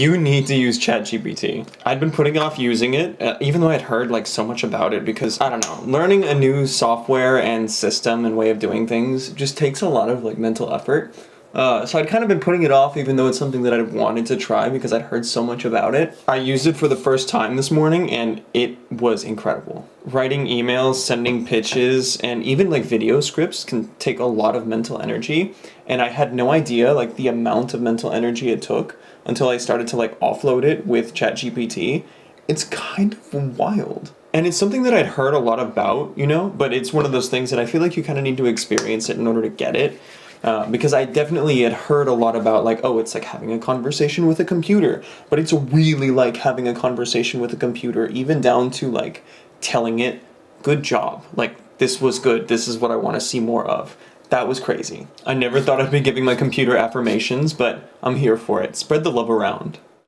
You need to use ChatGPT. I'd been putting off using it, even though I'd heard like so much about it because, I don't know, learning a new software and system and way of doing things just takes a lot of like mental effort. So I'd kind of been putting it off even though it's something that I wanted to try because I'd heard so much about it. I used it for the first time this morning and it was incredible. Writing emails, sending pitches, and even like video scripts can take a lot of mental energy. And I had no idea like the amount of mental energy it took until I started to like offload it with ChatGPT. It's kind of wild. And it's something that I'd heard a lot about, you know, but it's one of those things that I feel like you kind of need to experience it in order to get it. Because I definitely had heard a lot about like, oh, it's like having a conversation with a computer, but it's really like having a conversation with a computer, even down to like telling it, good job, like this was good, this is what I want to see more of. That was crazy. I never thought I'd be giving my computer affirmations, but I'm here for it. Spread the love around.